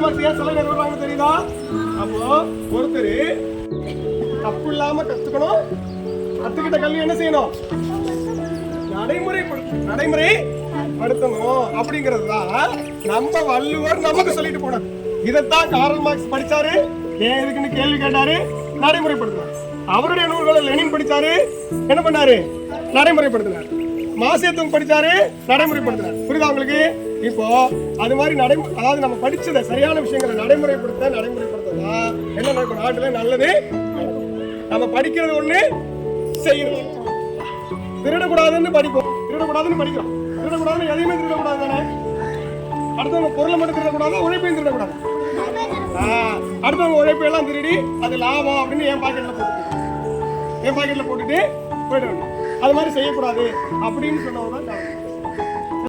Marks ஏன் சிலை நிறுவறாங்க தெரியுதா? அப்போ ஒருத்தர் தப்பு இல்லாம கத்துக்கணும், கத்துக்கிட்ட கல்வி என்ன செய்யணும்? நடைமுறைப்படுத்தணும் அப்படிங்கறதுதான் நம்ம வள்ளுவர் நமக்கு சொல்லிட்டு போனார். இதைத்தான் கார்ல் மார்க்ஸ் படிச்சாரு, ஏன் எதுக்குன்னு கேள்வி கேட்டாரு, நடைமுறைப்படுத்தினார். அவருடைய நூல்களை லெனின் படிச்சாரு, என்ன பண்ணாரு? நடைமுறைப்படுத்தினார். மாசேத்துங் படிச்சாரு, நடைமுறைப்படுத்தினார். புரியுதா உங்களுக்கு? இப்போ அது மாதிரி அதாவது நம்ம படிச்சத சரியான விஷயங்களை நடைமுறைப்படுத்ததான் என்ன நடக்கும் நாட்டுல நல்லது. நம்ம படிக்கிறது ஒண்ணு, செய்யறது. திருடக்கூடாதுன்னு படிப்போம், திருடக்கூடாதுன்னு படிக்கிறோம். திருடக்கூடாதுன்னு எதையுமே திருடக்கூடாது தானே. அடுத்தவங்க பொருளை மட்டும் திருடக்கூடாது, உழைப்பையும் திருடக்கூடாது. அடுத்தவங்க உழைப்பு எல்லாம் திருடி அது லாபம் அப்படின்னு என் பாக்கெட்ல போட்டுட்டு போயிட்டு அது மாதிரி செய்யக்கூடாது அப்படின்னு சொன்னவங்க